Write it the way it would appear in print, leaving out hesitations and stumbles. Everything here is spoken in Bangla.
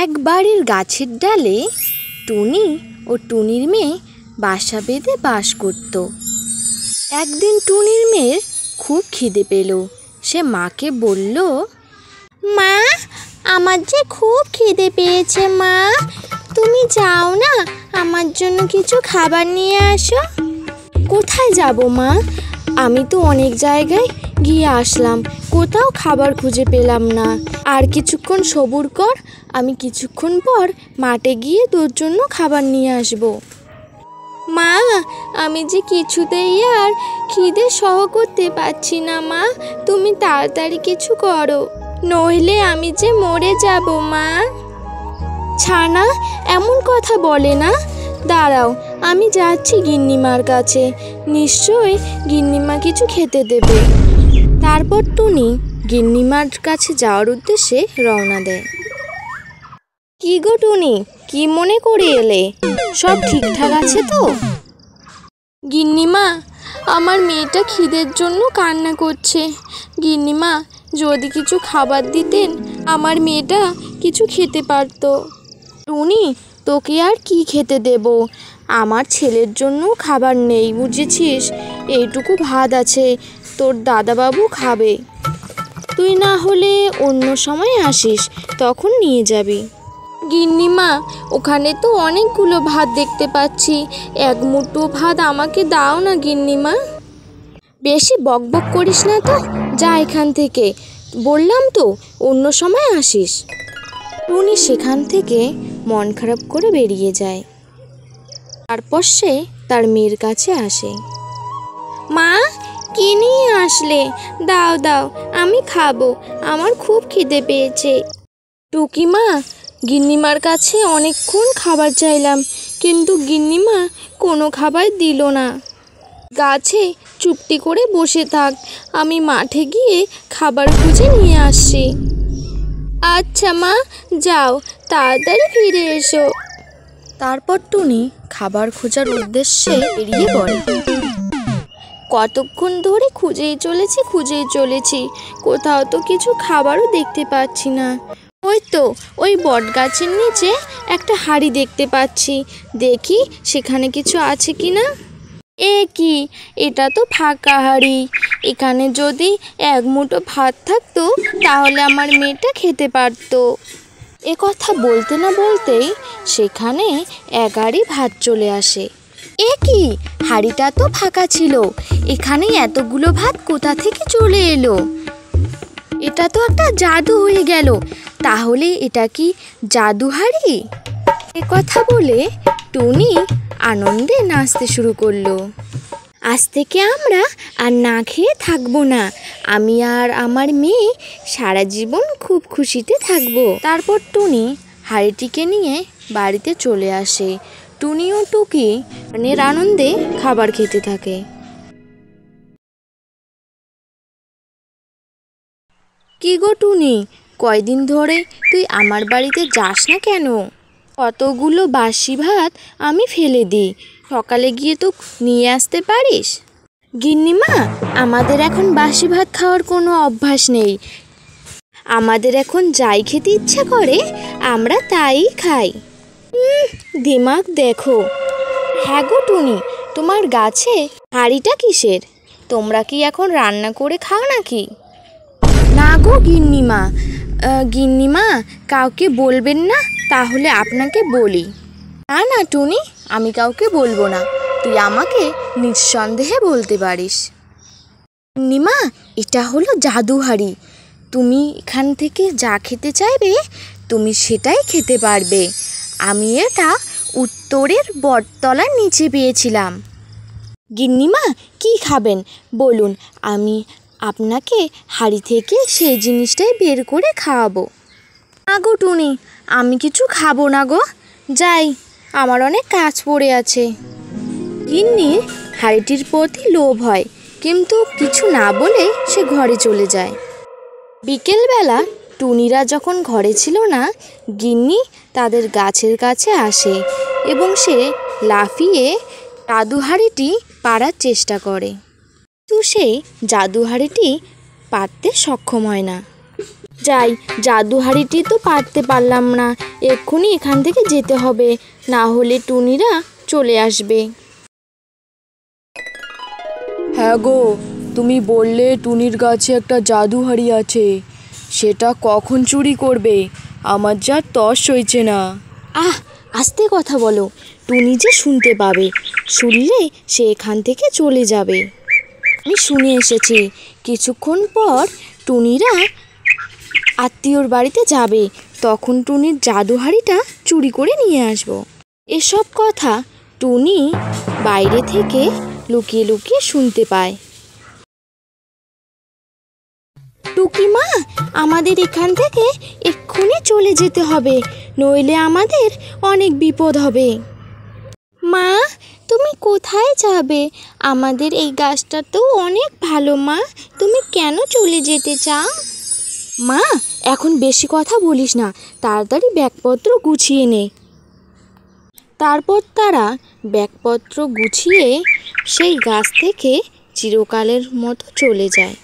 এক বাড়ির গাছের ডালে টুনি ও টুনির মেয়ে বাসা বেঁধে বাস করত। একদিন টুনির মেয়ের খুব খিদে পেল। সে মাকে বলল, মা, আমার যে খুব খিদে পেয়েছে মা, তুমি যাও না, আমার জন্য কিছু খাবার নিয়ে আসো। কোথায় যাব মা? আমি তো অনেক জায়গায় গিয়ে আসলাম, কোথাও খাবার খুঁজে পেলাম না। আর কিছুক্ষণ সবুর কর, আমি কিছুক্ষণ পর মাঠে গিয়ে তোর জন্য খাবার নিয়ে আসব। মা, আমি যে কিছুতেই আর খিদে সহ করতে পারছি না মা, তুমি তাড়াতাড়ি কিছু করো, নইলে আমি যে মরে যাব মা। ছানা এমন কথা বলে না, দাঁড়াও, আমি যাচ্ছি গিন্নিমার কাছে, নিশ্চয়ই গিন্নিমা কিছু খেতে দেবে। তারপর টুনি গিন্নিমার কাছে যাওয়ার উদ্দেশ্যে রওনা দেয়। কি গো টুনি, কি মনে করে এলে? সব ঠিকঠাক আছে তো? গিন্নিমা, আমার মেয়েটা খিদের জন্য কান্না করছে। গিন্নিমা, যদি কিছু খাবার দিতেন, আমার মেয়েটা কিছু খেতে পারতো। টুনি, তোকে আর কি খেতে দেব? আমার ছেলের জন্য খাবার নেই, বুঝেছিস? এইটুকু ভাত আছে, তোর দাদাবাবু খাবে। তুই না হলে অন্য সময় আসিস, তখন নিয়ে যাবি। গিন্নিমা, ওখানে তো অনেকগুলো ভাত দেখতে পাচ্ছি, এক মুঠো ভাত আমাকে দাও না গিন্নিমা। বেশি বকবক করিস না তো, যা এখান থেকে, বললাম তো অন্য সময় আসিস। টুনি সেখান থেকে মন খারাপ করে বেরিয়ে যায়। তারপর সে তার মেয়ের কাছে আসে। মা, কি নিয়ে আসলে? দাও দাও, আমি খাবো, আমার খুব খিদে পেয়েছে। টুকিমা, গিন্নিমার কাছে অনেকক্ষণ খাবার চাইলাম, কিন্তু গিন্নিমা কোনো খাবার দিল না। গাছে চুপটি করে বসে থাক, আমি মাঠে গিয়ে খাবার খুঁজে নিয়ে আসছি। আচ্ছা মা, যাও, তাড়াতাড়ি ফিরে এসো। তারপর টুনি খাবার খোঁজার উদ্দেশ্যে বেরিয়ে পড়ে। কতক্ষণ ধরে খুঁজেই চলেছি, কোথাও তো কিছু খাবারও দেখতে পাচ্ছি না। ওই তো ওই বট গাছের নিচে একটা হাঁড়ি দেখতে পাচ্ছি, দেখি সেখানে কিছু আছে কি না। এ কি, এটা তো ফাঁকা হাঁড়ি। এখানে যদি এক মুঠো ভাত থাকতো, তাহলে আমার মেয়েটা খেতে পারতো। এ কথা বলতে না বলতেই সেখানে এক হাঁড়ি ভাত চলে আসে। এ কি, হাঁড়িটা তো ফাঁকা ছিল, এখানে এতগুলো ভাত কোথা থেকে চলে এলো? এটা তো একটা জাদু হয়ে গেল, তাহলে এটা কি জাদু হাঁড়ি? এ কথা বলে টুনি আনন্দে নাচতে শুরু করলো। আজ থেকে আমরা আর না খেয়ে থাকবো না, আমি আর আমার মেয়ে সারা জীবন খুব খুশিতে থাকবো। তারপর টুনি হাঁড়িটিকে নিয়ে বাড়িতে চলে আসে। টুনি ও টুকি মনের আনন্দে খাবার খেতে থাকে। কি গো টুনি, কয়দিন ধরে তুই আমার বাড়িতে যাস না কেন? কতগুলো বাসি ভাত আমি ফেলে দিই, সকালে গিয়ে তো নিয়ে আসতে পারিস। গিন্নিমা, আমাদের এখন বাসি ভাত খাওয়ার কোনো অভ্যাস নেই, আমাদের এখন যাই খেতে ইচ্ছা করে আমরা তাই খাই। দিমাগ দেখো। হ্যাঁ গো টুনি, তোমার গাছে হাঁড়িটা কিসের? তোমরা কি এখন রান্না করে খাও নাকি? না গো গিন্নিমা, কাউকে বলবেন না, তাহলে আপনাকে বলি। না না টুনি, আমি কাউকে বলবো না, তুই আমাকে নিঃসন্দেহে বলতে পারিস। গিন্নিমা, এটা হলো জাদু হাঁড়ি, তুমি এখান থেকে যা খেতে চাইবে তুমি সেটাই খেতে পারবে। আমি এটা উত্তরের বটতলার নিচে পেয়েছিলাম। গিন্নিমা, কি খাবেন বলুন, আমি আপনাকে হাঁড়ি থেকে সেই জিনিসটাই বের করে খাওয়াবো। না গো টুনি, আমি কিছু খাবো না গো, যাই, আমার অনেক কাজ পড়ে আছে। গিন্নির হাঁড়িটির প্রতি লোভ হয়, কিন্তু কিছু না বলে সে ঘরে চলে যায়। বিকেলবেলা টুনিরা যখন ঘরে ছিল না, গিন্নি তাদের গাছের কাছে আসে এবং সে লাফিয়ে জাদু হাঁড়িটি পাড়ার চেষ্টা করে, কিন্তু সে জাদু হাঁড়িটি পারতে সক্ষম হয় না। যাই, জাদু হাঁড়িটি তো পারতে পারলাম না, এক্ষুনি এখান থেকে যেতে হবে, না হলে টুনিরা চলে আসবে। হ্যাঁ গো, তুমি বললে টুনির গাছে একটা জাদু হাঁড়ি আছে, সেটা কখন চুরি করবে? আমার যা তর সইছে না। আস্তে কথা বলো, টুনি যে শুনতে পাবে, শুনলে সে এখান থেকে চলে যাবে। আমি শুনে এসেছি কিছুক্ষণ পর টুনিরা আত্মীয়র বাড়িতে যাবে, তখন টুনির জাদু হাঁড়িটা চুরি করে নিয়ে আসবো। এসব কথা টুনি বাইরে থেকে লুকিয়ে লুকিয়ে শুনতে পায়। টুকি মা, আমাদের এখান থেকে এক্ষুনি চলে যেতে হবে, নইলে আমাদের অনেক বিপদ হবে। মা, তুমি কোথায় যাবে? আমাদের এই গাছটা তো অনেক ভালো মা, তুমি কেন চলে যেতে চাও? মা, এখন বেশি কথা বলিস না, তাড়াতাড়ি ব্যাগপত্র গুছিয়ে নে। তারপর তারা ব্যাগপত্র গুছিয়ে সেই গাছ থেকে চিরকালের মতো চলে যায়।